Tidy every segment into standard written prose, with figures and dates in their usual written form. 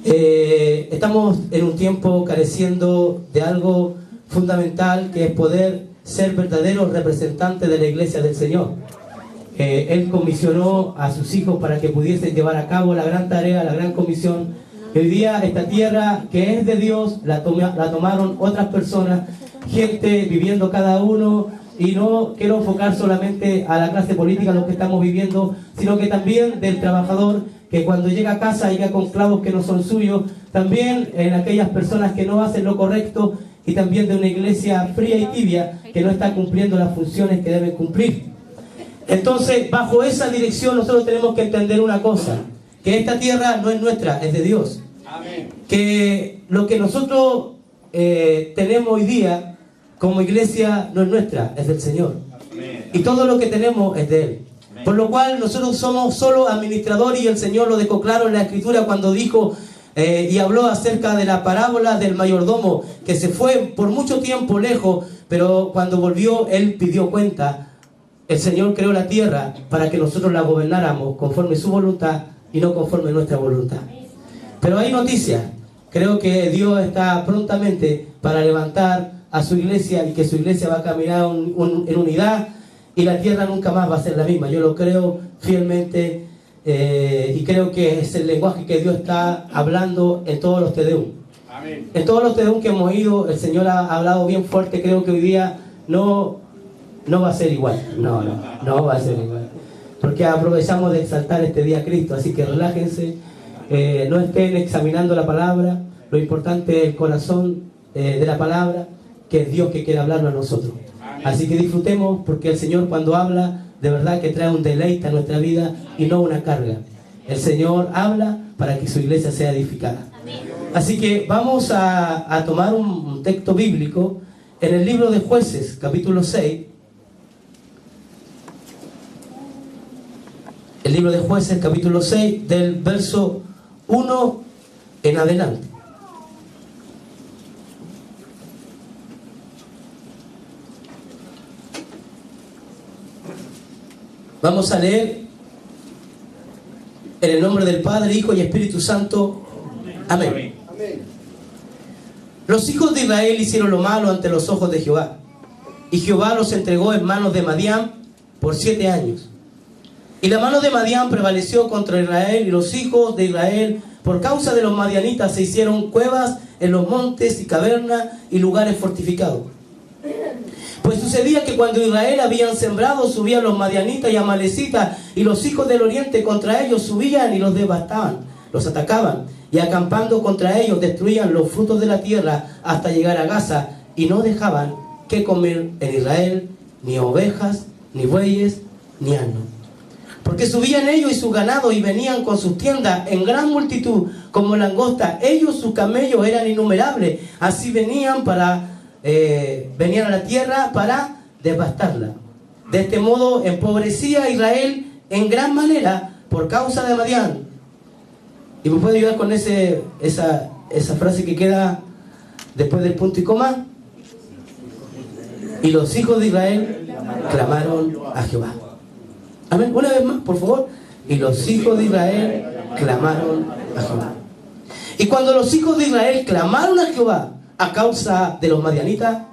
Estamos en un tiempo careciendo de algo fundamental, que es poder ser verdaderos representantes de la iglesia del Señor. Él comisionó a sus hijos para que pudiesen llevar a cabo la gran tarea, la gran comisión. Hoy día esta tierra que es de Dios la tomaron otras personas, gente viviendo cada uno, y no quiero enfocar solamente a la clase política lo que estamos viviendo, sino que también del trabajador que cuando llega a casa llega con clavos que no son suyos, también en aquellas personas que no hacen lo correcto, y también de una iglesia fría y tibia que no está cumpliendo las funciones que deben cumplir. Entonces, bajo esa dirección nosotros tenemos que entender una cosa, que esta tierra no es nuestra, es de Dios. Amén. Que lo que nosotros tenemos hoy día como iglesia no es nuestra, es del Señor. Amén. Y todo lo que tenemos es de Él. Amén. Por lo cual nosotros somos solo administradores, y el Señor lo dejó claro en la Escritura cuando dijo y habló acerca de la parábola del mayordomo que se fue por mucho tiempo lejos, pero cuando volvió Él pidió cuenta. El Señor creó la tierra para que nosotros la gobernáramos conforme su voluntad y no conforme nuestra voluntad. Pero hay noticias. Creo que Dios está prontamente para levantar a su iglesia, y que su iglesia va a caminar en unidad, y la tierra nunca más va a ser la misma. Yo lo creo fielmente, y creo que es el lenguaje que Dios está hablando en todos los Tedeum. Amén. En todos los Tedeum que hemos oído, el Señor ha hablado bien fuerte. Creo que hoy día no va a ser igual. No va a ser igual. Porque aprovechamos de exaltar este día a Cristo. Así que relájense, no estén examinando la palabra. Lo importante es el corazón de la palabra, que es Dios que quiere hablarnos a nosotros. Amén. Así que disfrutemos, porque el Señor cuando habla, de verdad que trae un deleite a nuestra vida y no una carga. El Señor habla para que su iglesia sea edificada. Amén. Así que vamos a tomar un texto bíblico en el libro de Jueces, capítulo 6. El libro de Jueces, capítulo 6, del verso 1 en adelante. Vamos a leer en el nombre del Padre, Hijo y Espíritu Santo. Amén. Amén. Los hijos de Israel hicieron lo malo ante los ojos de Jehová, y Jehová los entregó en manos de Madián por 7 años. Y la mano de Madián prevaleció contra Israel, y los hijos de Israel, por causa de los madianitas, se hicieron cuevas en los montes y cavernas y lugares fortificados. Pues sucedía que cuando Israel habían sembrado, subían los madianitas y amalecitas, y los hijos del oriente contra ellos subían y los devastaban, los atacaban, y acampando contra ellos destruían los frutos de la tierra hasta llegar a Gaza, y no dejaban que comer en Israel ni ovejas, ni bueyes, ni asnos. Porque subían ellos y su ganado, y venían con sus tiendas en gran multitud, como langosta. Ellos, sus camellos, eran innumerables. Así venían a la tierra para devastarla. De este modo empobrecía a Israel en gran manera por causa de Madián. ¿Y me puede ayudar con esa frase que queda después del punto y coma? Y los hijos de Israel clamaron a Jehová. Amén. Una vez más, por favor. Y los hijos de Israel clamaron a Jehová. Y cuando los hijos de Israel clamaron a Jehová a causa de los madianitas,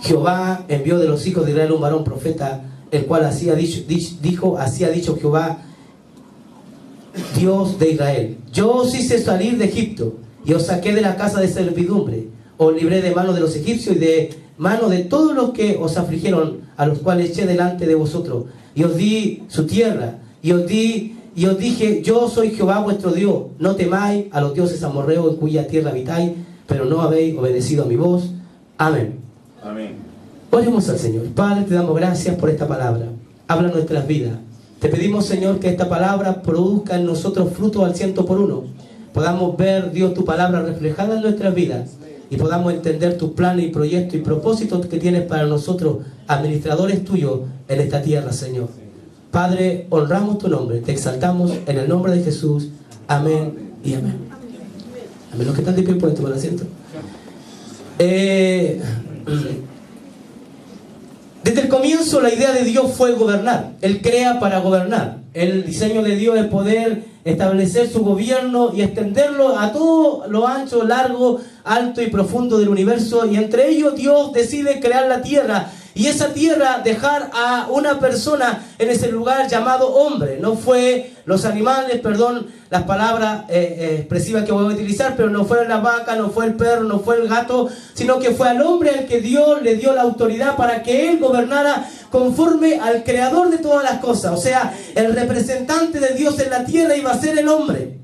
Jehová envió de los hijos de Israel un varón profeta, el cual así ha dicho Jehová, Dios de Israel: yo os hice salir de Egipto, y os saqué de la casa de servidumbre, os libré de mano de los egipcios y de mano de todos los que os afligieron, a los cuales eché delante de vosotros, y os di su tierra, y os dije: yo soy Jehová vuestro Dios, no temáis a los dioses amorreos en cuya tierra habitáis, pero no habéis obedecido a mi voz. Amén. Amén. Oremos al Señor. Padre, te damos gracias por esta palabra. Habla nuestras vidas. Te pedimos, Señor, que esta palabra produzca en nosotros fruto al 100%. Podamos ver, Dios, tu palabra reflejada en nuestras vidas, y podamos entender tus planes y proyectos y propósitos que tienes para nosotros, administradores tuyos en esta tierra, Señor. Padre, honramos tu nombre, te exaltamos en el nombre de Jesús. Amén y amén. Amén. Los que están de pie pueden tomar asiento. Desde el comienzo la idea de Dios fue gobernar. Él crea para gobernar. El diseño de Dios es poder establecer su gobierno y extenderlo a todo lo ancho, largo, alto y profundo del universo. Y entre ellos Dios decide crear la tierra. Y esa tierra dejar a una persona en ese lugar llamado hombre. No fue los animales, perdón las palabras expresivas que voy a utilizar, pero no fue la vaca, no fue el perro, no fue el gato, sino que fue al hombre al que Dios le dio la autoridad para que él gobernara conforme al creador de todas las cosas. O sea, el representante de Dios en la tierra iba a ser el hombre.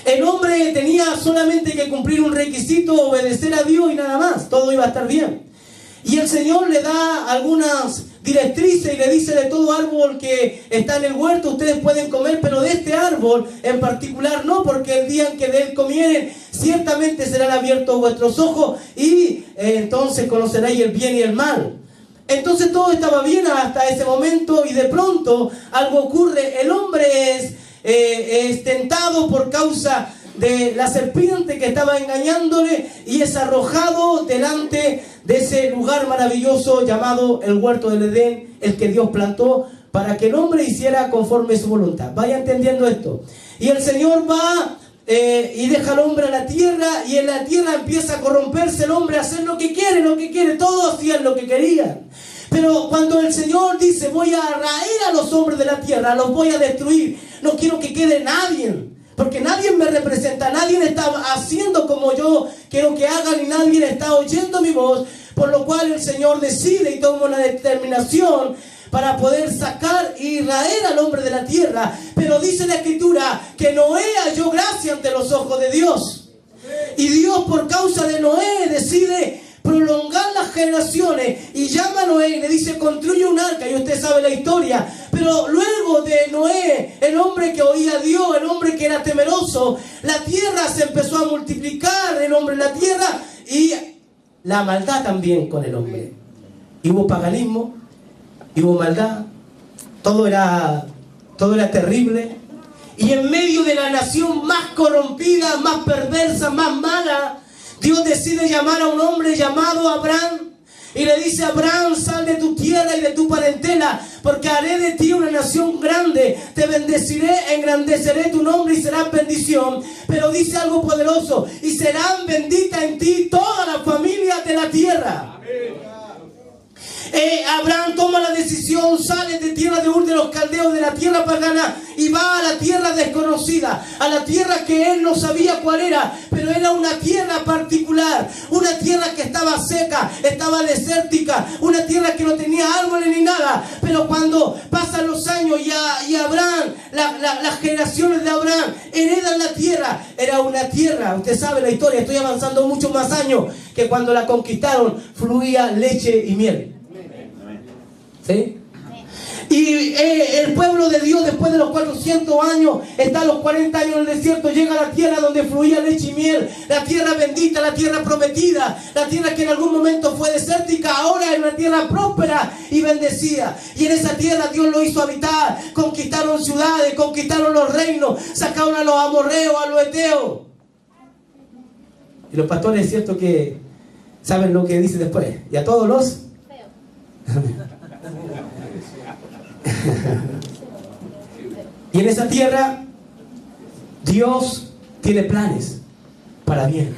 El hombre tenía solamente que cumplir un requisito, obedecer a Dios y nada más. Todo iba a estar bien. Y el Señor le da algunas directrices y le dice: de todo árbol que está en el huerto ustedes pueden comer, pero de este árbol en particular no, porque el día en que de él comieren ciertamente serán abiertos vuestros ojos y entonces conoceréis el bien y el mal. Entonces todo estaba bien hasta ese momento, y de pronto algo ocurre. El hombre es tentado por causa de la serpiente que estaba engañándole y es arrojado delante de ese lugar maravilloso llamado el huerto del Edén, el que Dios plantó para que el hombre hiciera conforme su voluntad. Vaya entendiendo esto. Y el Señor va y deja al hombre a la tierra, y en la tierra empieza a corromperse el hombre, a hacer lo que quiere, todos hacían lo que querían. Pero cuando el Señor dice: voy a raer a los hombres de la tierra, los voy a destruir, no quiero que quede nadie, porque nadie me representa, nadie está haciendo como yo quiero que hagan y nadie está oyendo mi voz. Por lo cual el Señor decide y toma una determinación para poder sacar y raer al hombre de la tierra. Pero dice la Escritura que Noé halló gracia ante los ojos de Dios. Y Dios, por causa de Noé, decide prolongar las generaciones y llama a Noé y le dice: construye un arca. Y usted sabe la historia. Pero luego de Noé, el hombre que oía a Dios, el hombre que era temeroso, la tierra se empezó a multiplicar, el hombre en la tierra, y la maldad también con el hombre. Y hubo paganismo, y hubo maldad, todo era terrible. Y en medio de la nación más corrompida, más perversa, más mala, Dios decide llamar a un hombre llamado Abraham. Y le dice: Abraham, sal de tu tierra y de tu parentela, porque haré de ti una nación grande, te bendeciré, engrandeceré tu nombre y serás bendición. Pero dice algo poderoso: y serán benditas en ti todas las familias de la tierra. Amén. Abraham toma la decisión, sale de tierra de Ur de los Caldeos, de la tierra pagana, y va a la tierra desconocida, a la tierra que él no sabía cuál era, pero era una tierra particular, una tierra que estaba seca, estaba desértica, una tierra que no tenía árboles ni nada. Pero cuando pasan los años y Abraham, las generaciones de Abraham heredan la tierra, era una tierra, usted sabe la historia, estoy avanzando muchos más años, que cuando la conquistaron fluía leche y miel. ¿Sí? Y el pueblo de Dios, después de los 400 años, está a los 40 años en el desierto, llega a la tierra donde fluía leche y miel, la tierra bendita, la tierra prometida, la tierra que en algún momento fue desértica, ahora es una tierra próspera y bendecida. Y en esa tierra Dios lo hizo habitar, conquistaron ciudades, conquistaron los reinos, sacaron a los amorreos, a los heteos. Y los pastores, es cierto que saben lo que dice después: y a todos los y en esa tierra Dios tiene planes para bien.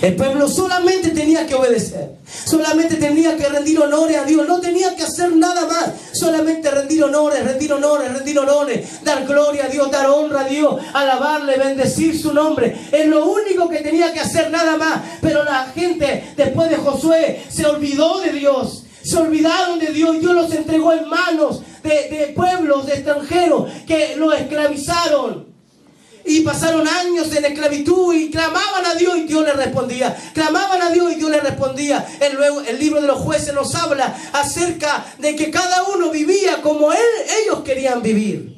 El pueblo solamente tenía que obedecer, solamente tenía que rendir honores a Dios, no tenía que hacer nada más, solamente rendir honores, dar gloria a Dios, dar honra a Dios, alabarle, bendecir su nombre. Es lo único que tenía que hacer, nada más. Pero la gente después de Josué se olvidó de Dios, se olvidaron de Dios. Dios los entregó en manos de pueblos, de extranjeros que los esclavizaron. Y pasaron años en esclavitud y clamaban a Dios y Dios les respondía. Clamaban a Dios y Dios les respondía. Luego el libro de los Jueces nos habla acerca de que cada uno vivía como ellos querían vivir.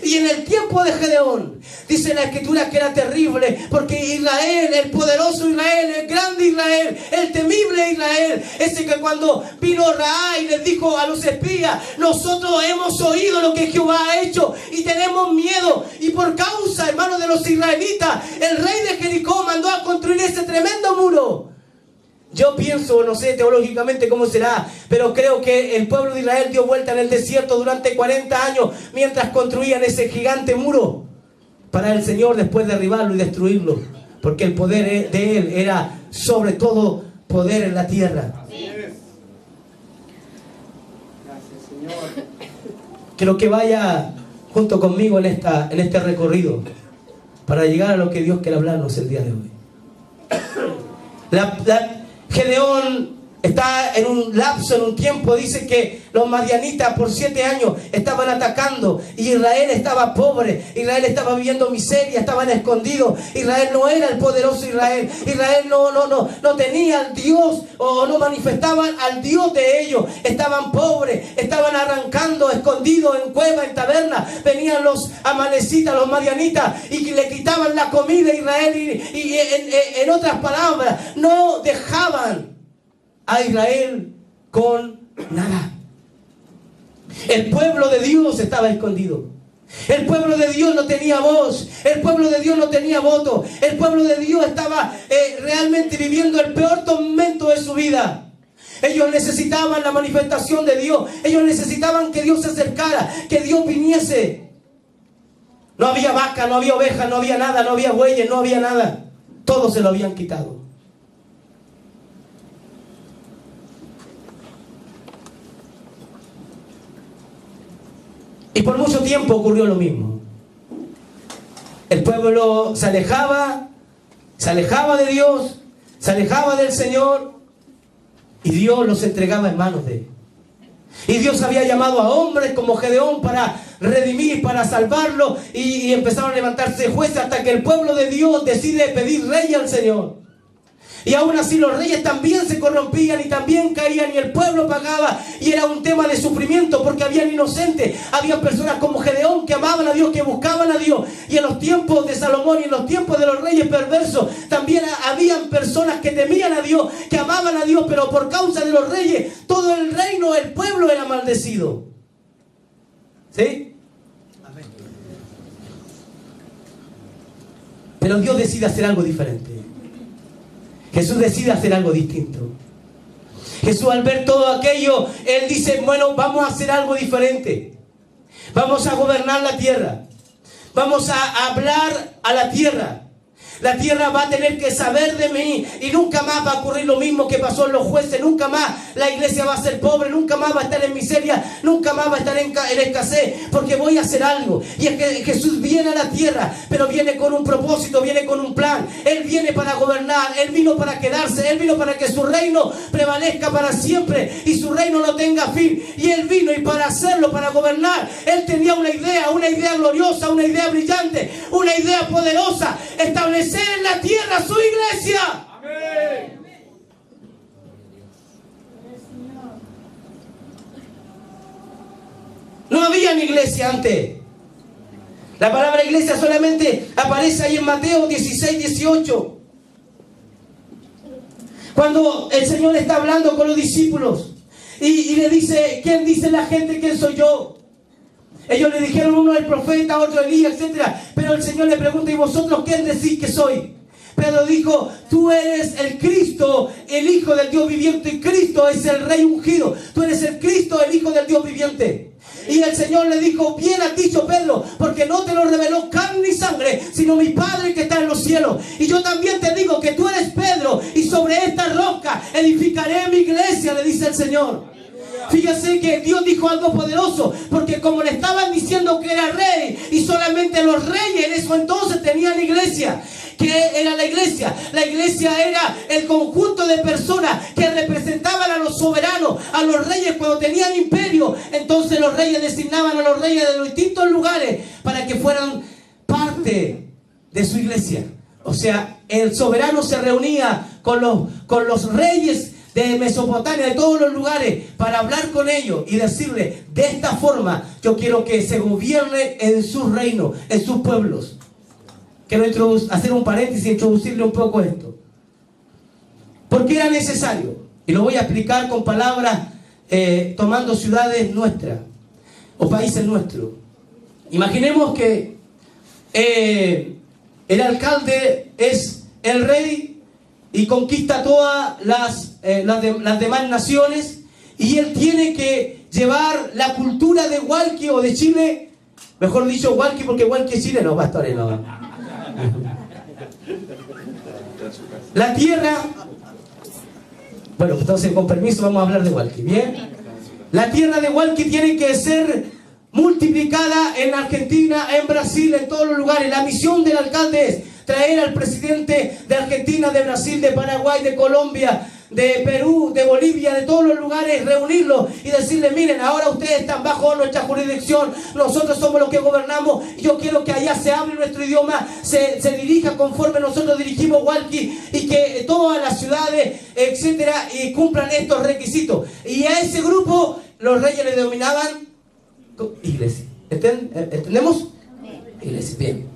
Y en el tiempo de Gedeón, dice la Escritura que era terrible, porque Israel, el poderoso Israel, el grande Israel, el temible Israel, ese que cuando vino Ra y les dijo a los espías: nosotros hemos oído lo que Jehová ha hecho y tenemos miedo. Y por causa, hermanos, de los israelitas, el rey de Jericó mandó a construir ese tremendo muro. Yo pienso, no sé teológicamente cómo será, pero creo que el pueblo de Israel dio vuelta en el desierto durante 40 años mientras construían ese gigante muro para el Señor después derribarlo y destruirlo, porque el poder de Él era sobre todo poder en la tierra. Gracias, Señor. Quiero que vaya junto conmigo en este recorrido para llegar a lo que Dios quiere hablarnos el día de hoy. Gedeón está en un lapso, en un tiempo, dice que los madianitas por 7 años estaban atacando y Israel estaba pobre, Israel estaba viviendo miseria, estaban escondidos. Israel no era el poderoso Israel, Israel no tenía al Dios, o no manifestaban al Dios de ellos, estaban pobres, estaban arrancando, escondidos en cuevas, en tabernas. Venían los amalecitas, los madianitas, y le quitaban la comida a Israel, y en otras palabras, no dejaban a Israel con nada. El pueblo de Dios estaba escondido. El pueblo de Dios no tenía voz. El pueblo de Dios no tenía voto. El pueblo de Dios estaba realmente viviendo el peor tormento de su vida. Ellos necesitaban la manifestación de Dios. Ellos necesitaban que Dios se acercara, que Dios viniese. No había vaca, no había oveja, no había nada, no había bueyes, no había nada. Todo se lo habían quitado. Y por mucho tiempo ocurrió lo mismo. El pueblo se alejaba de Dios, se alejaba del Señor, y Dios los entregaba en manos de Él. Y Dios había llamado a hombres como Gedeón para redimir, para salvarlo, y empezaron a levantarse jueces hasta que el pueblo de Dios decide pedir rey al Señor. Y aún así los reyes también se corrompían y también caían, y el pueblo pagaba, y era un tema de sufrimiento porque habían inocentes, había personas como Gedeón que amaban a Dios, que buscaban a Dios. Y en los tiempos de Salomón y en los tiempos de los reyes perversos también habían personas que temían a Dios, que amaban a Dios, pero por causa de los reyes todo el reino, el pueblo era maldecido. ¿Sí? Amén. Pero Dios decide hacer algo diferente. Jesús decide hacer algo distinto. Jesús, al ver todo aquello, Él dice: bueno, vamos a hacer algo diferente. Vamos a gobernar la tierra. Vamos a hablar a la tierra. La tierra va a tener que saber de mí, y nunca más va a ocurrir lo mismo que pasó en los jueces. Nunca más la iglesia va a ser pobre, nunca más va a estar en miseria, nunca más va a estar en escasez, porque voy a hacer algo. Y es que Jesús viene a la tierra, pero viene con un propósito, viene con un plan. Él viene para gobernar, Él vino para quedarse, Él vino para que su reino prevalezca para siempre y su reino no tenga fin. Y Él vino, y para hacerlo, para gobernar, Él tenía una idea gloriosa, una idea brillante, una idea poderosa: establecer en la tierra su iglesia. Amén. No había ni iglesia antes. La palabra iglesia solamente aparece ahí en Mateo 16, 18. Cuando el Señor está hablando con los discípulos y le dice: ¿quién dice la gente quién soy yo? Ellos le dijeron: uno el profeta, otro Elías, etc. Pero el Señor le pregunta: ¿y vosotros quién decís que soy? Pedro dijo: tú eres el Cristo, el Hijo del Dios viviente. Y Cristo es el Rey ungido. Tú eres el Cristo, el Hijo del Dios viviente. Y el Señor le dijo: bien has dicho, Pedro, porque no te lo reveló carne ni sangre, sino mi Padre que está en los cielos. Y yo también te digo que tú eres Pedro, y sobre esta roca edificaré mi iglesia, le dice el Señor. Fíjense que Dios dijo algo poderoso, porque como le estaban diciendo que era rey, y solamente los reyes en eso entonces tenían iglesia. ¿Qué era la iglesia? La iglesia era el conjunto de personas que representaban a los soberanos, a los reyes cuando tenían imperio. Entonces los reyes designaban a los reyes de los distintos lugares para que fueran parte de su iglesia. O sea, el soberano se reunía con los reyes de Mesopotamia, de todos los lugares, para hablar con ellos y decirle: de esta forma yo quiero que se gobierne en su reino, en sus pueblos. Quiero hacer un paréntesis e introducirle un poco esto. Porque era necesario, y lo voy a explicar con palabras tomando ciudades nuestras o países nuestros. Imaginemos que el alcalde es el rey y conquista todas las demás naciones, y él tiene que llevar la cultura de Hualqui o de Chile, mejor dicho Hualqui, porque Hualqui es chileno, pastores, no. La tierra, bueno, entonces con permiso vamos a hablar de Hualqui, ¿bien? La tierra de Hualqui tiene que ser multiplicada en Argentina, en Brasil, en todos los lugares. La misión del alcalde es traer al presidente de Argentina, de Brasil, de Paraguay, de Colombia, de Perú, de Bolivia, de todos los lugares, reunirlos y decirles: miren, ahora ustedes están bajo nuestra jurisdicción, nosotros somos los que gobernamos, y yo quiero que allá se hable nuestro idioma, se dirija conforme nosotros dirigimos Hualqui, y que todas las ciudades, etcétera, y cumplan estos requisitos. Y a ese grupo los reyes le denominaban iglesia. ¿Entendemos? Iglesia, bien.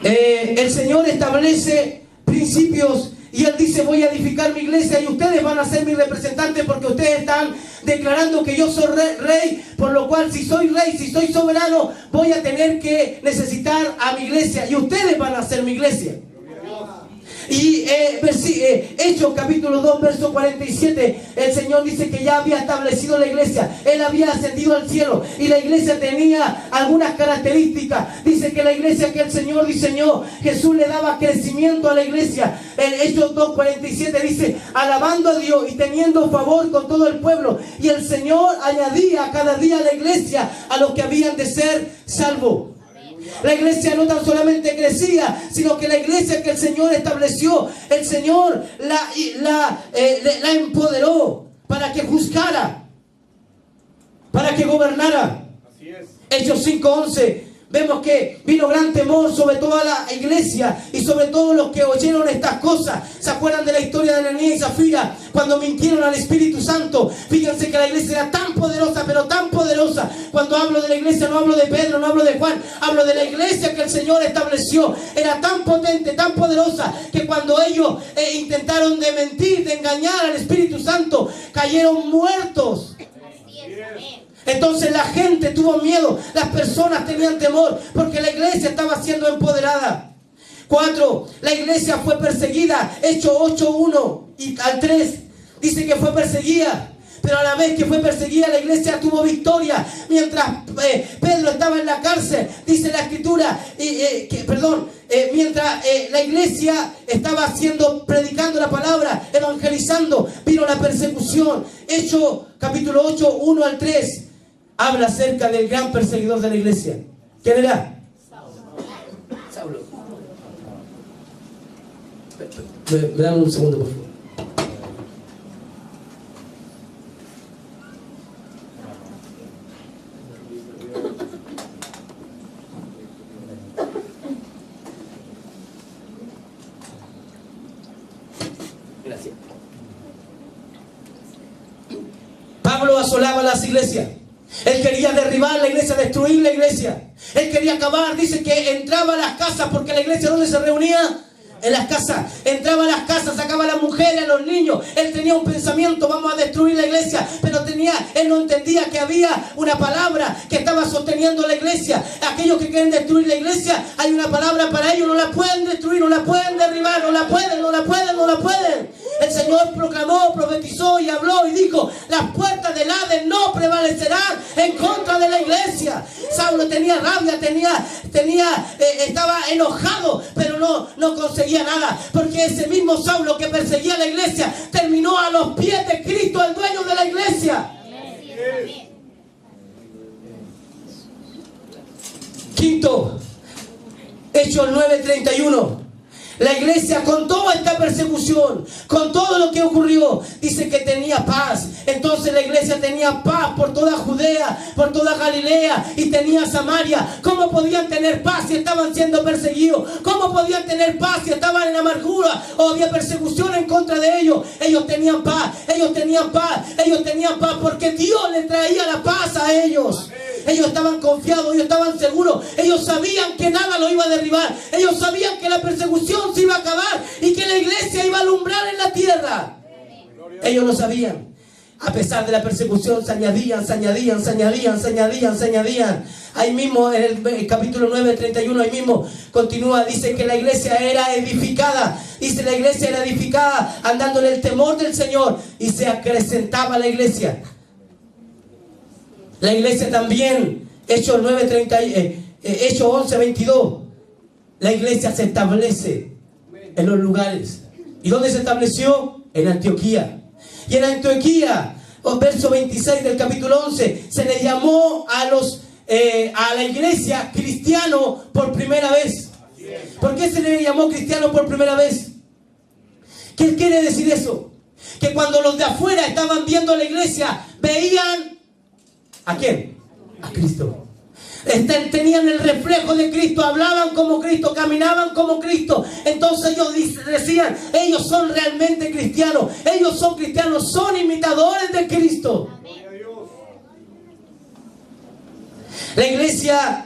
El Señor establece principios y Él dice: voy a edificar mi iglesia y ustedes van a ser mis representantes, porque ustedes están declarando que yo soy rey, por lo cual si soy rey, si soy soberano, voy a tener que necesitar a mi iglesia, y ustedes van a ser mi iglesia. Y Hechos capítulo 2 verso 47, el Señor dice que ya había establecido la iglesia, Él había ascendido al cielo, y la iglesia tenía algunas características. Dice que la iglesia que el Señor diseñó, Jesús le daba crecimiento a la iglesia. En Hechos 2:47 dice: alabando a Dios y teniendo favor con todo el pueblo, y el Señor añadía cada día a la iglesia a los que habían de ser salvos. La iglesia no tan solamente crecía, sino que la iglesia que el Señor estableció, el Señor la empoderó para que juzgara, para que gobernara. Así es. Hechos 5:11, vemos que vino gran temor sobre toda la iglesia y sobre todos los que oyeron estas cosas. ¿Se acuerdan de la historia de Ananías y Zafira cuando mintieron al Espíritu Santo? Fíjense que la iglesia era tan poderosa, pero tan poderosa. Cuando hablo de la iglesia no hablo de Pedro, no hablo de Juan, hablo de la iglesia que el Señor estableció. Era tan potente, tan poderosa, que cuando ellos intentaron de mentir, de engañar al Espíritu Santo, cayeron muertos. Entonces la gente tuvo miedo, las personas tenían temor, porque la iglesia estaba siendo empoderada. 4. La iglesia fue perseguida. Hechos 8:1 y al 3 dice que fue perseguida, pero a la vez que fue perseguida, la iglesia tuvo victoria. Mientras Pedro estaba en la cárcel, dice la escritura, mientras la iglesia estaba predicando la palabra, evangelizando, vino la persecución. Hechos capítulo 8, 1 al 3 habla acerca del gran perseguidor de la iglesia. ¿Quién era? Saulo. Me dan un segundo, por favor. Gracias. Pablo asolaba las iglesias. Él quería derribar la iglesia, destruir la iglesia. Él quería acabar. Dice que entraba a las casas, porque la iglesia, ¿dónde se reunía? En las casas. Entraba a las casas, sacaba a las mujeres, a los niños. Él tenía un pensamiento: vamos a destruir la iglesia. Pero él no entendía que había una palabra que estaba sosteniendo la iglesia. Aquellos que quieren destruir la iglesia, hay una palabra para ellos. No la pueden destruir, no la pueden derribar, no la pueden. El Señor proclamó, profetizó y habló y dijo: las puertas del Hades no prevalecerán en contra de la iglesia. Saulo tenía rabia, estaba enojado, pero no conseguía nada, porque ese mismo Saulo que perseguía la iglesia terminó a los pies de Cristo, el dueño de la iglesia. Quinto, Hechos 9:31. La iglesia, con toda esta persecución, con todo lo que ocurrió, dice que tenía paz. Entonces la iglesia tenía paz por toda Judea, por toda Galilea, y tenía Samaria. ¿Cómo podían tener paz si estaban siendo perseguidos? ¿Cómo podían tener paz si estaban en amargura o había persecución en contra de ellos? Ellos tenían paz, porque Dios les traía la paz a ellos. Ellos estaban confiados, ellos estaban seguros, ellos sabían que nada lo iba a derribar, ellos sabían que la persecución se iba a acabar y que la iglesia iba a alumbrar en la tierra. Ellos lo sabían. A pesar de la persecución se añadían. Ahí mismo en el capítulo 9, 31, ahí mismo continúa, dice que la iglesia era edificada. Dice la iglesia era edificada andando en el temor del Señor y se acrecentaba la iglesia. La iglesia también, Hechos 11, 22, la iglesia se establece en los lugares. ¿Y dónde se estableció? En Antioquía. Y en Antioquía, verso 26 del capítulo 11, se le llamó a la iglesia cristiano por primera vez. ¿Por qué se le llamó cristiano por primera vez? ¿Qué quiere decir eso? Que cuando los de afuera estaban viendo la iglesia, veían ¿a quién? A Cristo. Tenían el reflejo de Cristo, hablaban como Cristo, caminaban como Cristo. Entonces ellos decían, ellos son realmente cristianos, ellos son cristianos, son imitadores de Cristo. La iglesia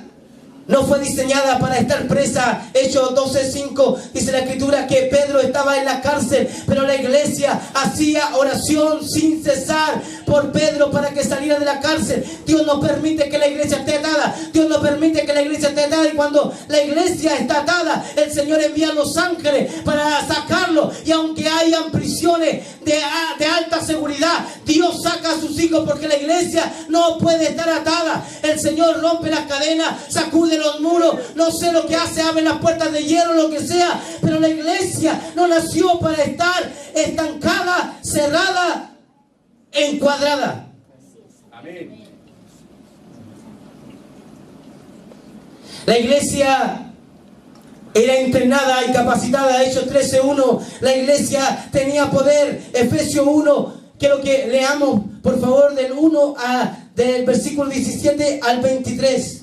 no fue diseñada para estar presa. Hechos 12:5 dice la escritura que Pedro estaba en la cárcel, pero la iglesia hacía oración sin cesar por Pedro para que saliera de la cárcel. Dios no permite que la iglesia esté atada. Dios no permite que la iglesia esté atada. Y cuando la iglesia está atada, el Señor envía a los ángeles para sacarlo. Y aunque hayan prisiones de alta seguridad, Dios saca a sus hijos porque la iglesia no puede estar atada. El Señor rompe las cadenas, sacude los muros, no sé lo que hace, abre las puertas de hierro, lo que sea, pero la iglesia no nació para estar estancada, cerrada, encuadrada. Amén. La iglesia era entrenada y capacitada. Hechos 13:1, la iglesia tenía poder. Efesios 1, quiero que leamos por favor del versículo 17 al 23.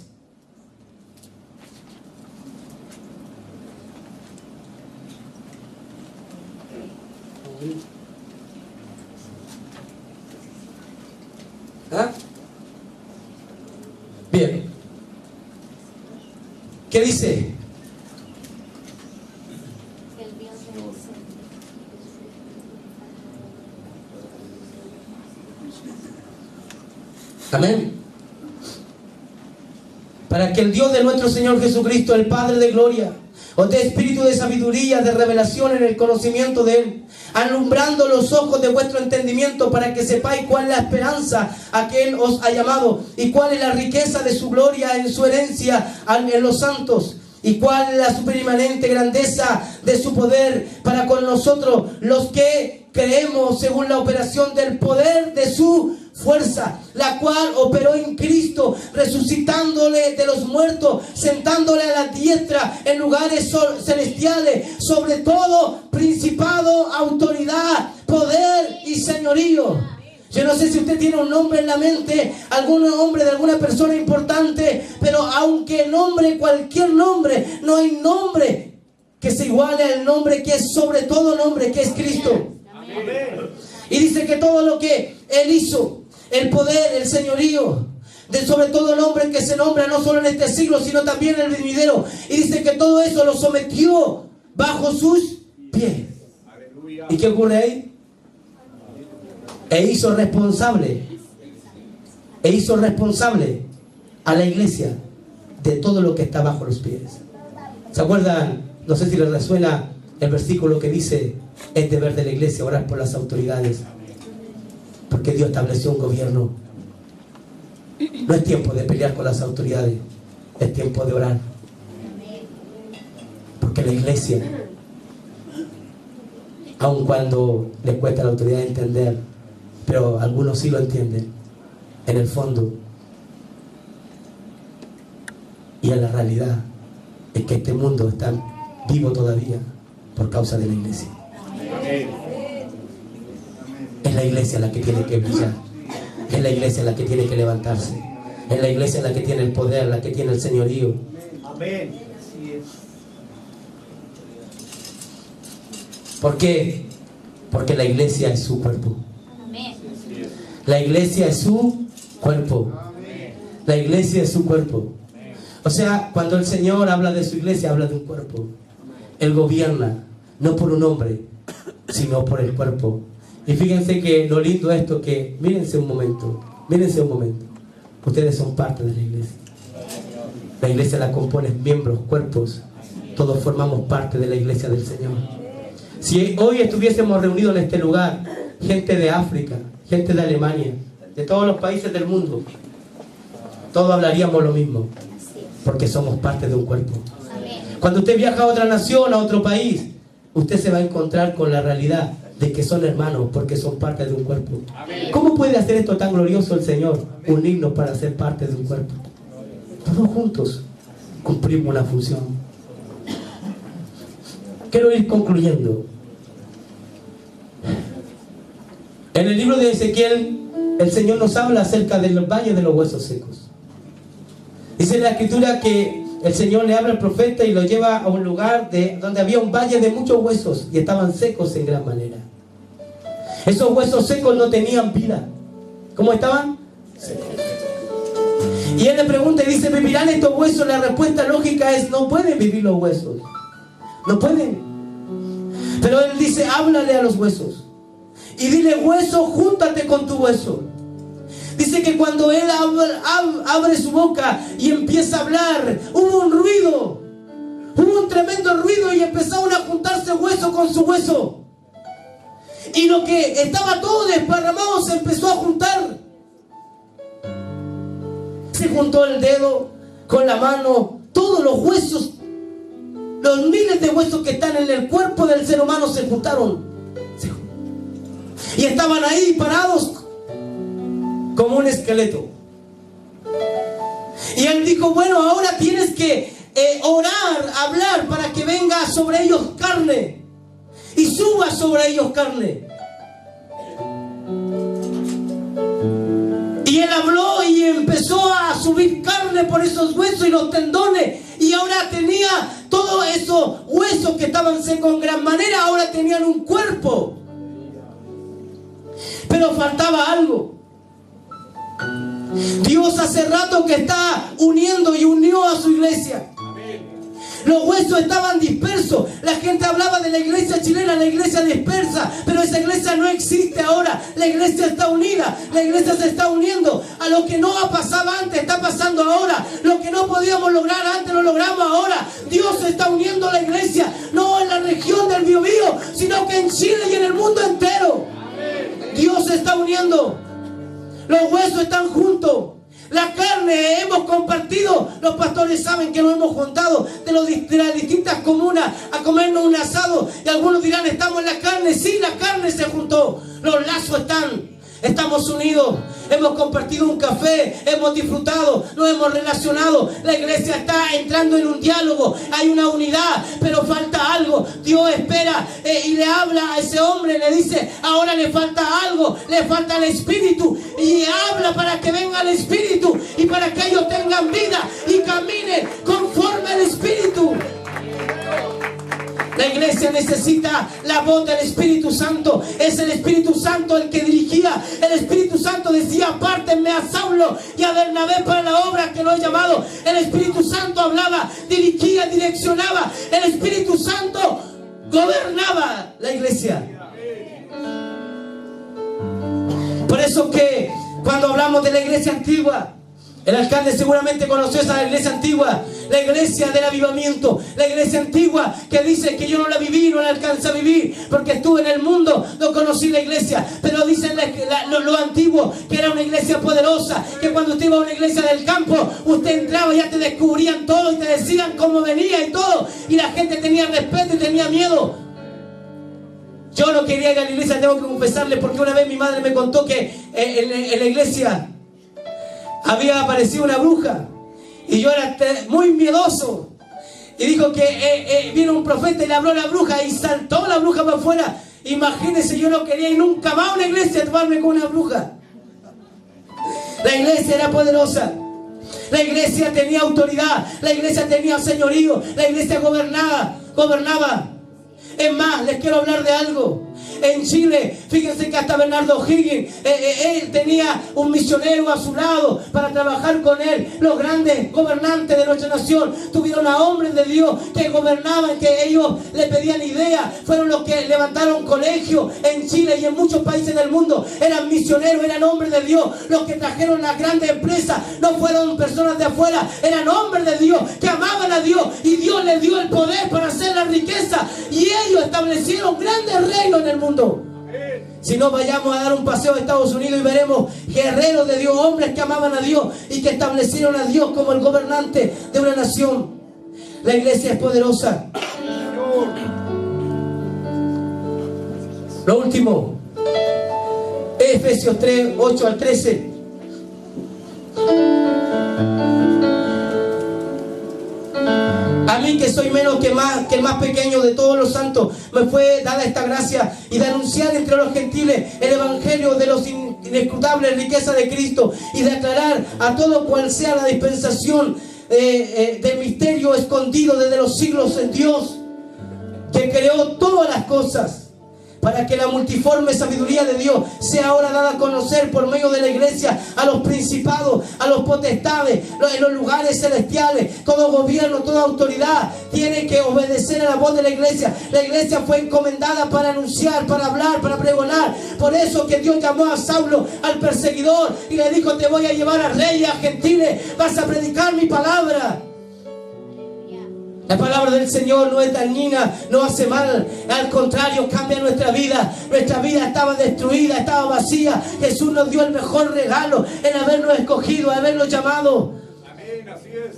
¿Ah? Bien. ¿Qué dice? Amén. Para que el Dios de nuestro Señor Jesucristo, el Padre de gloria, os dé espíritu de sabiduría, de revelación en el conocimiento de Él, alumbrando los ojos de vuestro entendimiento, para que sepáis cuál es la esperanza a que Él os ha llamado, y cuál es la riqueza de su gloria en su herencia en los santos, y cuál es la superimanente grandeza de su poder para con nosotros, los que creemos, según la operación del poder de su fuerza, la cual operó en Cristo, resucitándole de los muertos, sentándole a la diestra en lugares celestiales, sobre todo principado, autoridad, poder y señorío. Yo no sé si usted tiene un nombre en la mente, algún nombre de alguna persona importante, pero aunque nombre, cualquier nombre, no hay nombre que se iguale al nombre que es sobre todo nombre, que es Cristo. Amén. Y dice que todo lo que Él hizo, el poder, el señorío, sobre todo el hombre que se nombra no solo en este siglo, sino también en el venidero. Y dice que todo eso lo sometió bajo sus pies. Aleluya. ¿Y qué ocurre ahí? E hizo responsable a la iglesia de todo lo que está bajo los pies. ¿Se acuerdan? No sé si les resuena el versículo que dice: es deber de la iglesia orar por las autoridades, porque Dios estableció un gobierno. No es tiempo de pelear con las autoridades, es tiempo de orar, porque la iglesia, aun cuando les cuesta a la autoridad entender, pero algunos sí lo entienden, en el fondo y en la realidad es que este mundo está vivo todavía por causa de la iglesia. Es la iglesia la que tiene que brillar, es la iglesia la que tiene que levantarse, es la iglesia la que tiene el poder, la que tiene el señorío. Amén. ¿Por qué? Porque la iglesia es su cuerpo. La iglesia es su cuerpo. La iglesia es su cuerpo. O sea, cuando el Señor habla de su iglesia, habla de un cuerpo. Él gobierna, no por un hombre, sino por el cuerpo. Y fíjense que lo lindo es esto, que mírense un momento. Ustedes son parte de la iglesia. La iglesia la componen miembros, cuerpos. Todos formamos parte de la iglesia del Señor. Si hoy estuviésemos reunidos en este lugar, gente de África, gente de Alemania, de todos los países del mundo, todos hablaríamos lo mismo, porque somos parte de un cuerpo. Cuando usted viaja a otra nación, a otro país, usted se va a encontrar con la realidad de que son hermanos, porque son parte de un cuerpo. ¿Cómo puede hacer esto tan glorioso el Señor? Unirnos para ser parte de un cuerpo. Todos juntos cumplimos una función. Quiero ir concluyendo. En el libro de Ezequiel, el Señor nos habla acerca del valle de los huesos secos. Dice la Escritura que el Señor le habla al profeta y lo lleva a un lugar donde había un valle de muchos huesos y estaban secos en gran manera. Esos huesos secos no tenían vida. ¿Cómo estaban? Secos. Y él le pregunta y dice, ¿vivirán estos huesos? La respuesta lógica es, no pueden vivir los huesos. No pueden. Pero él dice, háblale a los huesos. Y dile, hueso, júntate con tu hueso. Dice que cuando él abre su boca y empieza a hablar, hubo un ruido. Hubo un tremendo ruido y empezaron a juntarse hueso con su hueso. Y lo que estaba todo desparramado se empezó a juntar. Se juntó el dedo con la mano, todos los huesos, los miles de huesos que están en el cuerpo del ser humano se juntaron. Y estaban ahí parados como un esqueleto. Y él dijo, bueno, ahora tienes que orar, hablar para que venga sobre ellos carne y suba sobre ellos carne. Y él habló y empezó a subir carne por esos huesos y los tendones. Y ahora tenía todos esos huesos que estaban secos en gran manera, ahora tenían un cuerpo. Pero faltaba algo. Dios hace rato que está uniendo y unió a su iglesia. Los huesos estaban dispersos. La gente hablaba de la iglesia chilena, la iglesia dispersa, pero esa iglesia no existe ahora. La iglesia está unida, la iglesia se está uniendo. A lo que no pasaba antes está pasando ahora. Lo que no podíamos lograr antes lo logramos ahora. Dios está uniendo la iglesia, no en la región del Biobío, sino que en Chile y en el mundo entero. Dios se está uniendo. Los huesos están juntos. La carne hemos compartido. Los pastores saben que nos hemos juntado de las distintas comunas a comernos un asado. Y algunos dirán, estamos en la carne. Sí, la carne se juntó. Los lazos están. Estamos unidos. Hemos compartido un café. Hemos disfrutado. Nos hemos relacionado. La iglesia está entrando en un diálogo. Hay una unidad. Pero falta algo. Dios espera y le habla a ese hombre. Le dice, ahora le falta algo. Le falta el Espíritu. Y habla para que venga el Espíritu. Y para que ellos tengan vida. Y caminen conforme al Espíritu. La iglesia necesita la voz del Espíritu Santo. Es el Espíritu Santo el que dirigía. El Espíritu Santo decía, apártenme a Saulo y a Bernabé para la obra que lo he llamado. El Espíritu Santo hablaba, dirigía, direccionaba. El Espíritu Santo gobernaba la iglesia. Por eso que cuando hablamos de la iglesia antigua, el alcalde seguramente conoció esa iglesia antigua, la iglesia del avivamiento, la iglesia antigua que dice que yo no la viví, no la alcancé a vivir, porque estuve en el mundo, no conocí la iglesia, pero dicen lo antiguo, que era una iglesia poderosa, que cuando usted iba a una iglesia del campo, usted entraba y ya te descubrían todo y te decían cómo venía y todo, y la gente tenía respeto y tenía miedo. Yo no quería ir a la iglesia, tengo que confesarle, porque una vez mi madre me contó que en la iglesia había aparecido una bruja y yo era muy miedoso, y dijo que vino un profeta y le habló a la bruja y saltó la bruja para afuera. Imagínense, yo no quería ir nunca más a una iglesia a tomarme con una bruja. La iglesia era poderosa, la iglesia tenía autoridad, la iglesia tenía señorío, la iglesia gobernaba. Es más, les quiero hablar de algo. en Chile. Fíjense que hasta Bernardo O'Higgins, él tenía un misionero a su lado para trabajar con él. Los grandes gobernantes de nuestra nación tuvieron a hombres de Dios que gobernaban, que ellos le pedían ideas. Fueron los que levantaron colegios en Chile y en muchos países del mundo. Eran misioneros, eran hombres de Dios. Los que trajeron las grandes empresas no fueron personas de afuera, eran hombres de Dios que amaban a Dios, y Dios les dio el poder para hacer la riqueza, y ellos establecieron grandes reinos en el mundo. Si no, vayamos a dar un paseo a Estados Unidos y veremos guerreros de Dios, hombres que amaban a Dios y que establecieron a Dios como el gobernante de una nación. La iglesia es poderosa. Lo último, Efesios 3, 8 al 13. A mí, que soy menos que el más pequeño de todos los santos, me fue dada esta gracia y de anunciar entre los gentiles el evangelio de los inescrutables riquezas de Cristo, y de aclarar a todo cual sea la dispensación del misterio escondido desde los siglos en Dios, que creó todas las cosas, para que la multiforme sabiduría de Dios sea ahora dada a conocer por medio de la iglesia a los principados, a los potestades, en los lugares celestiales. Todo gobierno, toda autoridad tiene que obedecer a la voz de la iglesia. La iglesia fue encomendada para anunciar, para hablar, para pregonar. Por eso que Dios llamó a Saulo, al perseguidor, y le dijo: te voy a llevar a reyes, a gentiles, vas a predicar mi palabra. La palabra del Señor no es dañina, no hace mal, al contrario, cambia nuestra vida. Nuestra vida estaba destruida, estaba vacía. Jesús nos dio el mejor regalo en habernos escogido, habernos llamado. Amén, así es.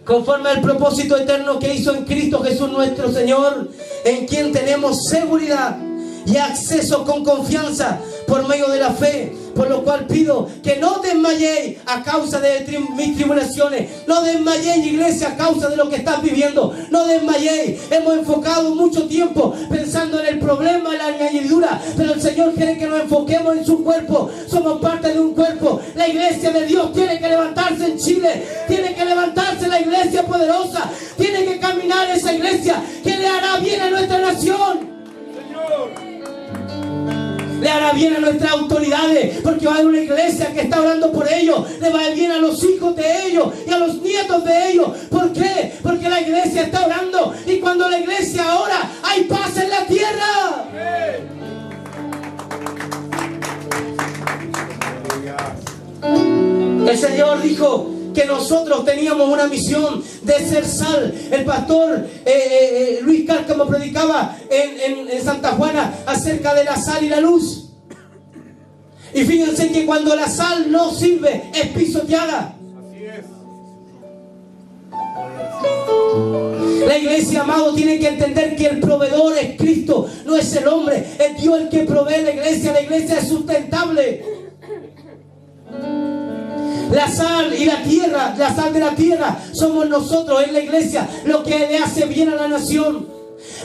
Conforme al propósito eterno que hizo en Cristo Jesús nuestro Señor, en quien tenemos seguridad y acceso con confianza por medio de la fe. Por lo cual pido que no desmayéis a causa de mis tribulaciones. No desmayéis, iglesia, a causa de lo que estás viviendo. No desmayéis. Hemos enfocado mucho tiempo pensando en el problema, en la añadidura, pero el Señor quiere que nos enfoquemos en su cuerpo. Somos parte de un cuerpo. La iglesia de Dios tiene que levantarse en Chile. Tiene que levantarse la iglesia poderosa. Tiene que caminar esa iglesia que le hará bien a nuestra nación. Señor. Le hará bien a nuestras autoridades, porque va a haber una iglesia que está orando por ellos. Le va a ir bien a los hijos de ellos y a los nietos de ellos. ¿Por qué? Porque la iglesia está orando, y cuando la iglesia ora, hay paz en la tierra. El Señor dijo que nosotros teníamos una misión de ser sal. El pastor Luis Cárcamo predicaba en Santa Juana acerca de la sal y la luz. Y fíjense que cuando la sal no sirve, es pisoteada. Así es. La iglesia, amado, tiene que entender que el proveedor es Cristo, no es el hombre. Es Dios el que provee la iglesia. La iglesia es sustentable. La sal y la tierra, la sal de la tierra somos nosotros en la iglesia, lo que le hace bien a la nación.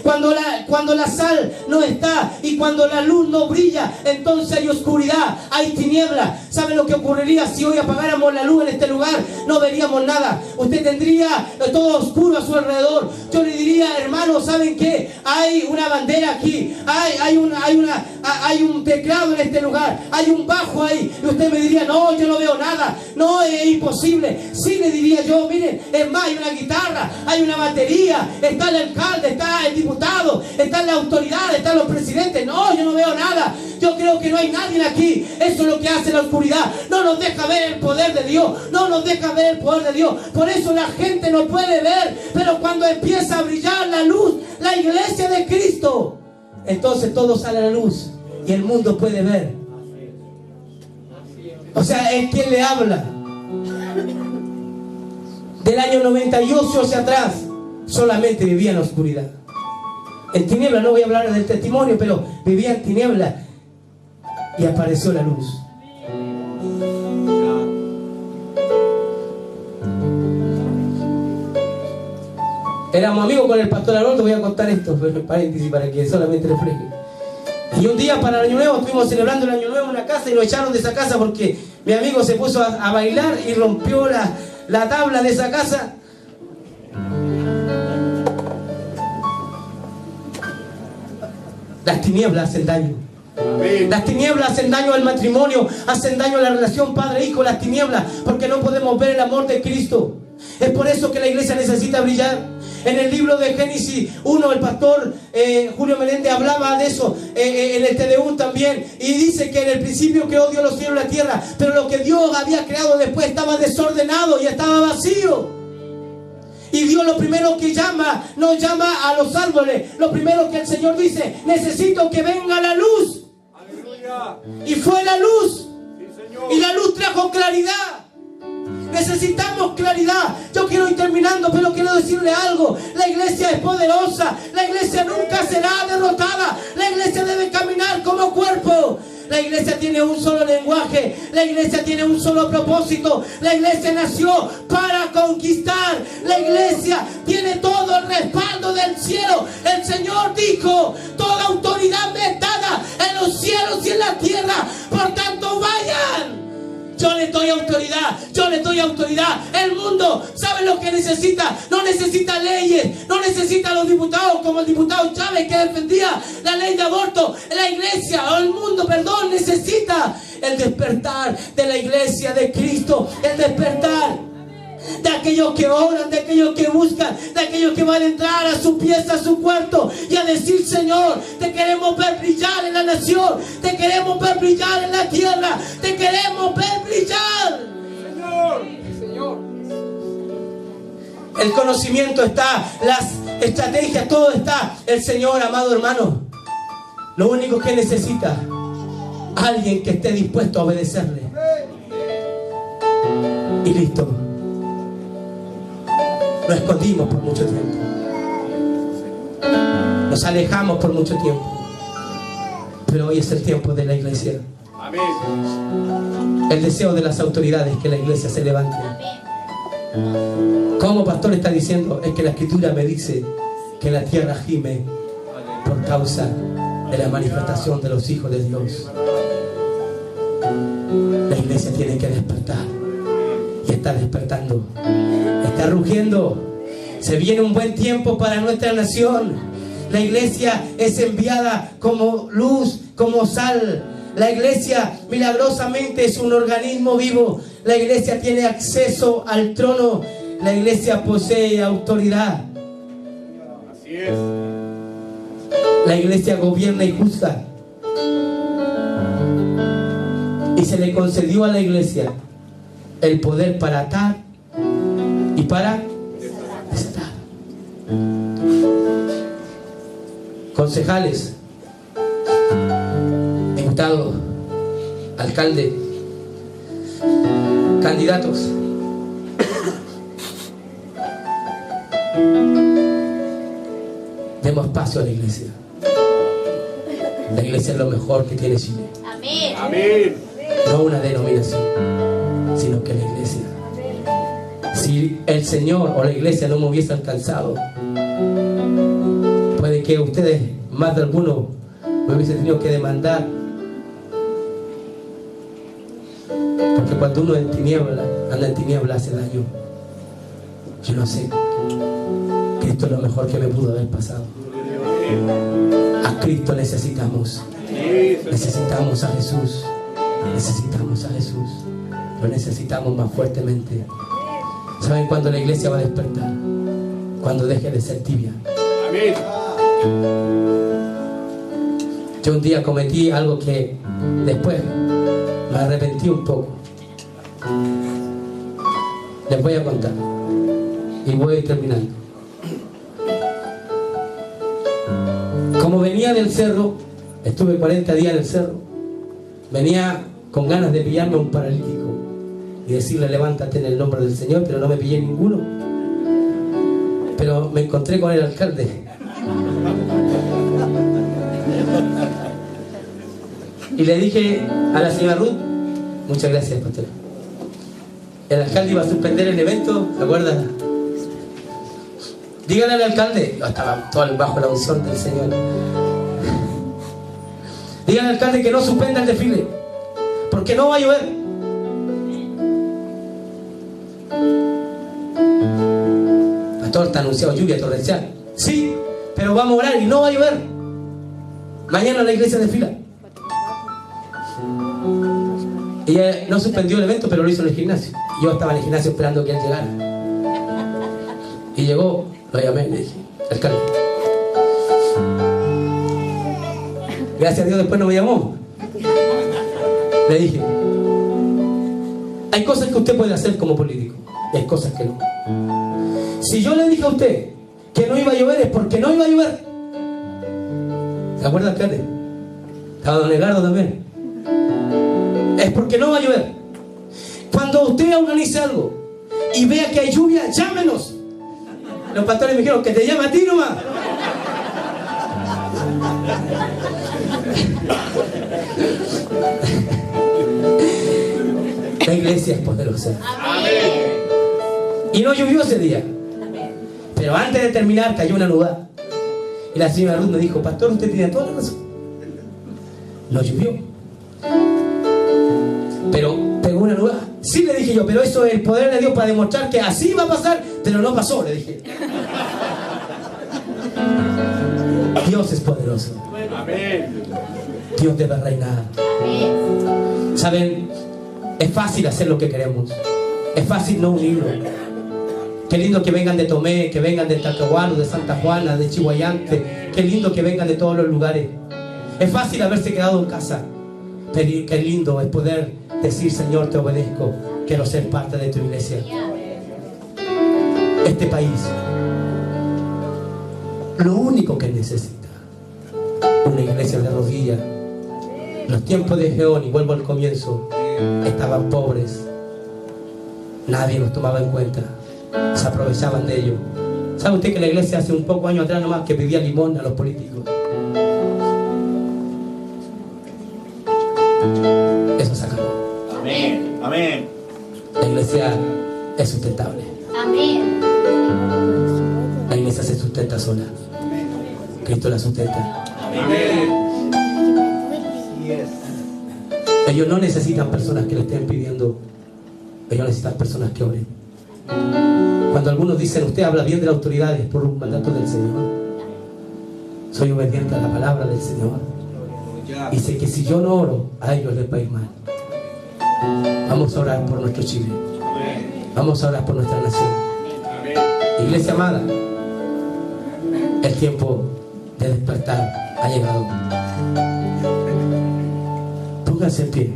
Cuando la sal no está y cuando la luz no brilla, entonces hay oscuridad, hay tiniebla. ¿Sabe lo que ocurriría si hoy apagáramos la luz en este lugar? No veríamos nada. Usted tendría todo oscuro a su alrededor. Yo le diría: hermano, ¿saben qué? Hay una bandera aquí, hay un teclado en este lugar, hay un bajo ahí. Y usted me diría: no, yo no veo nada, no, es imposible. Sí, le diría yo: miren, es más, hay una guitarra, hay una batería, está el alcalde, está el diputado, están las autoridades, están los presidentes. No, yo no veo nada. Yo creo que no hay nadie aquí. Eso es lo que hace la oscuridad. No nos deja ver el poder de Dios. No nos deja ver el poder de Dios. Por eso la gente no puede ver. Pero cuando empieza a brillar la luz, la iglesia de Cristo, entonces todo sale a la luz y el mundo puede ver. O sea, es quien le habla. Del año 98 hacia atrás, solamente vivía en la oscuridad, en tiniebla. No voy a hablar del testimonio, pero vivía en tiniebla y apareció la luz. Éramos amigos con el pastor Alberto. Voy a contar esto, en paréntesis, para que solamente refleje. Y un día para el año nuevo, estuvimos celebrando el año nuevo en una casa y nos echaron de esa casa porque mi amigo se puso a bailar y rompió la tabla de esa casa. Las tinieblas hacen daño. Amén. Las tinieblas hacen daño al matrimonio, hacen daño a la relación padre-hijo, las tinieblas, porque no podemos ver el amor de Cristo. Es por eso que la iglesia necesita brillar. En el libro de Génesis 1, el pastor Julio Meléndez hablaba de eso, en el TDU también, y dice que en el principio creó Dios los cielos y la tierra, pero lo que Dios había creado después estaba desordenado y estaba vacío. Y Dios lo primero que llama, no llama a los árboles, lo primero que el Señor dice: necesito que venga la luz. Aleluya. Y fue la luz. Sí, Señor. Y la luz trajo claridad. Necesitamos claridad. Yo quiero ir terminando, pero quiero decirle algo. La iglesia es poderosa. La iglesia nunca será derrotada. La iglesia debe caminar como cuerpo. La iglesia tiene un solo lenguaje. La iglesia tiene un solo propósito. La iglesia nació para conquistar. La iglesia tiene todo el respaldo del cielo. El Señor dijo: toda autoridad me es dada en los cielos y en la tierra. Por tanto, vayan. Yo les doy autoridad, yo les doy autoridad. El mundo, ¿sabe lo que necesita? No necesita leyes, no necesita los diputados como el diputado Chávez que defendía la ley de aborto. La iglesia, o el mundo, perdón, necesita el despertar de la iglesia de Cristo, el despertar de aquellos que oran, de aquellos que buscan, de aquellos que van a entrar a su pieza, a su cuarto y a decir: Señor, te queremos ver brillar en la nación, te queremos ver brillar en la tierra, te queremos ver brillar. Señor. Señor. El conocimiento está, las estrategias, todo está. El Señor, amado hermano, lo único que necesita, alguien que esté dispuesto a obedecerle. Y listo. Nos escondimos por mucho tiempo. Nos alejamos por mucho tiempo. Pero hoy es el tiempo de la iglesia. Amén. El deseo de las autoridades es que la iglesia se levante. Como pastor está diciendo, es que la escritura me dice que la tierra gime por causa de la manifestación de los hijos de Dios. La iglesia tiene que despertar. Y está despertando. Está rugiendo. Se viene un buen tiempo para nuestra nación. La iglesia es enviada como luz, como sal. La iglesia milagrosamente es un organismo vivo. La iglesia tiene acceso al trono. La iglesia posee autoridad. Así es. La iglesia gobierna y juzga. Y se le concedió a la iglesia el poder para atar y para desatar. Concejales, diputados, alcalde, candidatos, demos espacio a la iglesia. La iglesia es lo mejor que tiene Chile. Amén. Amén. No una denominación, sino que la iglesia. Si el Señor o la iglesia no me hubiese alcanzado, puede que ustedes, más de alguno, me hubiesen tenido que demandar. Porque cuando uno en tiniebla, anda en tiniebla, hace daño. Yo no sé que esto es lo mejor que me pudo haber pasado. A Cristo necesitamos. Necesitamos a Jesús. Necesitamos a Jesús. Lo necesitamos más fuertemente. ¿Saben cuándo la iglesia va a despertar? Cuando deje de ser tibia. Amén. Yo un día cometí algo que después me arrepentí un poco. Les voy a contar. Y voy a ir terminando. Como venía del cerro, estuve 40 días en el cerro, venía con ganas de pillarme a un paralítico y decirle: levántate en el nombre del Señor, pero no me pillé ninguno. Pero me encontré con el alcalde. Y le dije a la señora Ruth: muchas gracias, pastor. El alcalde iba a suspender el evento, ¿se acuerdan? Dígale al alcalde. Yo estaba todo bajo la unción del Señor. Dígale al alcalde que no suspenda el desfile, porque no va a llover. Pastor, está anunciado lluvia torrencial. Sí, pero vamos a orar y no va a llover. Mañana la iglesia desfila. Y no suspendió el evento, pero lo hizo en el gimnasio. Yo estaba en el gimnasio esperando que él llegara. Y llegó, lo llamé, le dije, alcalde. Gracias a Dios después no me llamó. Le dije, hay cosas que usted puede hacer como político y hay cosas que no. Si yo le dije a usted que no iba a llover es porque no iba a llover. ¿Se acuerda, alcalde? Estaba don Edgardo también. Es porque no va a llover. Cuando usted organice algo y vea que hay lluvia, llámenos. Los pastores me dijeron que te llame a ti nomás. La iglesia es poderosa. Y no llovió ese día. Pero antes de terminar cayó una nubada. Y la señora Ruth me dijo, pastor, usted tiene toda la razón. No llovió. Pero pegó una nubada. Sí, le dije yo, pero eso es el poder de Dios para demostrar que así va a pasar. Pero no pasó, le dije. Dios es poderoso. Dios debe reinar. ¿Saben? Es fácil hacer lo que queremos. Es fácil no unirlo. Qué lindo que vengan de Tomé, que vengan de Talcahuano, de Santa Juana, de Chihuayante. Qué lindo que vengan de todos los lugares. Es fácil haberse quedado en casa. Pero qué lindo es poder decir, Señor, te obedezco. Quiero ser parte de tu iglesia. Este país, lo único que necesita, una iglesia de rodillas. Los tiempos de Geón, y vuelvo al comienzo, estaban pobres. Nadie los tomaba en cuenta. Se aprovechaban de ellos. ¿Sabe usted que la iglesia hace un poco años atrás nomás que pedía limón a los políticos? Eso se acabó. Amén. Amén. La iglesia es sustentable. Amén. La iglesia se sustenta sola. Cristo la sustenta. Amén. Ellos no necesitan personas que le estén pidiendo. Ellos necesitan personas que oren. Cuando algunos dicen, usted habla bien de las autoridades por un mandato del Señor. Soy obediente a la palabra del Señor. Y sé que si yo no oro, a ellos les va a ir mal. Vamos a orar por nuestro Chile. Vamos a orar por nuestra nación. Iglesia amada, el tiempo de despertar ha llegado. Pónganse en pie.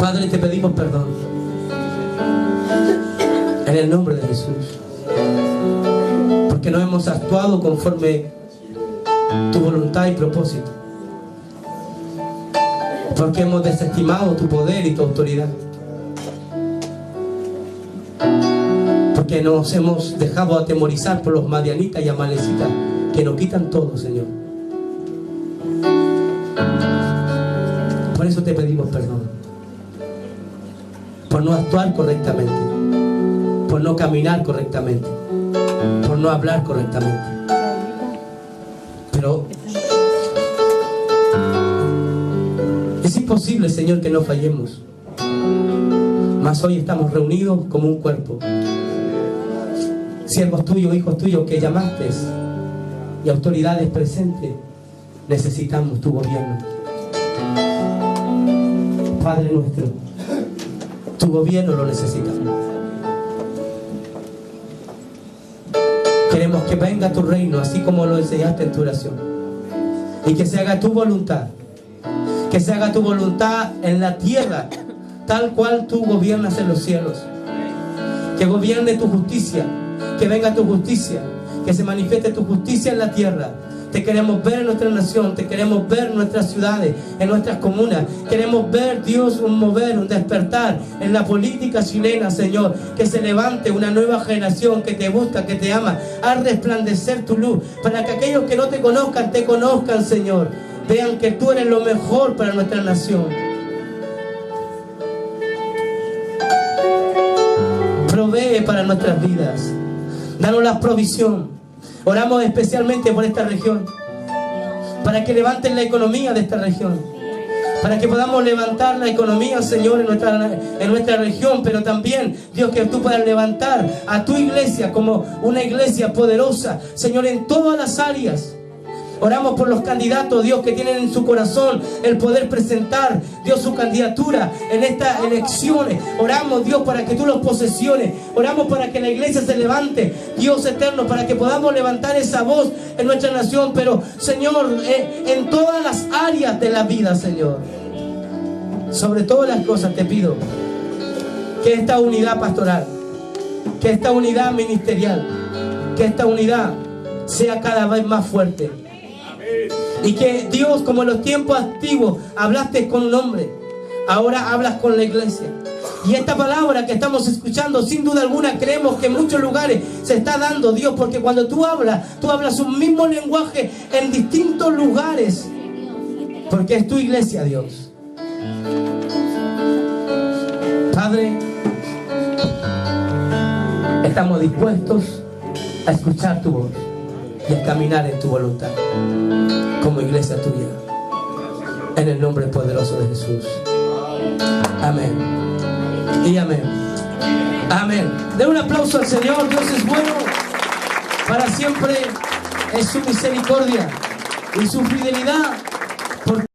Padre, te pedimos perdón en el nombre de Jesús, porque no hemos actuado conforme tu voluntad y propósito, porque hemos desestimado tu poder y tu autoridad, porque nos hemos dejado atemorizar por los madianitas y amalecitas que nos quitan todo, Señor. Por eso te pedimos perdón, por no actuar correctamente, por no caminar correctamente, por no hablar correctamente. Pero es imposible, Señor, que no fallemos. Mas hoy estamos reunidos como un cuerpo, siervos tuyos, hijos tuyos que llamaste y autoridades presentes. Necesitamos tu gobierno, Padre nuestro. Tu gobierno lo necesitamos. Queremos que venga tu reino, así como lo enseñaste en tu oración, y que se haga tu voluntad, que se haga tu voluntad en la tierra, tal cual tú gobiernas en los cielos. Que gobierne tu justicia, que venga tu justicia, que se manifieste tu justicia en la tierra. Te queremos ver en nuestra nación, te queremos ver en nuestras ciudades, en nuestras comunas. Queremos ver, Dios, un mover, un despertar en la política chilena, Señor. Que se levante una nueva generación que te busca, que te ama. Haz resplandecer tu luz para que aquellos que no te conozcan, Señor. Vean que tú eres lo mejor para nuestra nación. Provee para nuestras vidas. Danos la provisión. Oramos especialmente por esta región, para que levanten la economía de esta región, para que podamos levantar la economía, Señor, en nuestra región, pero también, Dios, que tú puedas levantar a tu iglesia como una iglesia poderosa, Señor, en todas las áreas. Oramos por los candidatos, Dios, que tienen en su corazón el poder presentar, Dios, su candidatura en estas elecciones. Oramos, Dios, para que tú los posesiones. Oramos para que la iglesia se levante, Dios eterno, para que podamos levantar esa voz en nuestra nación. Pero, Señor, en todas las áreas de la vida, Señor, sobre todas las cosas te pido que esta unidad pastoral, que esta unidad ministerial, que esta unidad sea cada vez más fuerte. Y que Dios, como en los tiempos antiguos hablaste con un hombre, ahora hablas con la iglesia. Y esta palabra que estamos escuchando, sin duda alguna, creemos que en muchos lugares se está dando, Dios, porque cuando tú hablas un mismo lenguaje en distintos lugares, porque es tu iglesia, Dios. Padre, estamos dispuestos a escuchar tu voz y a caminar en tu voluntad como iglesia tuya, en el nombre poderoso de Jesús. Amén y amén. Amén. Den un aplauso al Señor. Dios es bueno, para siempre es su misericordia y su fidelidad.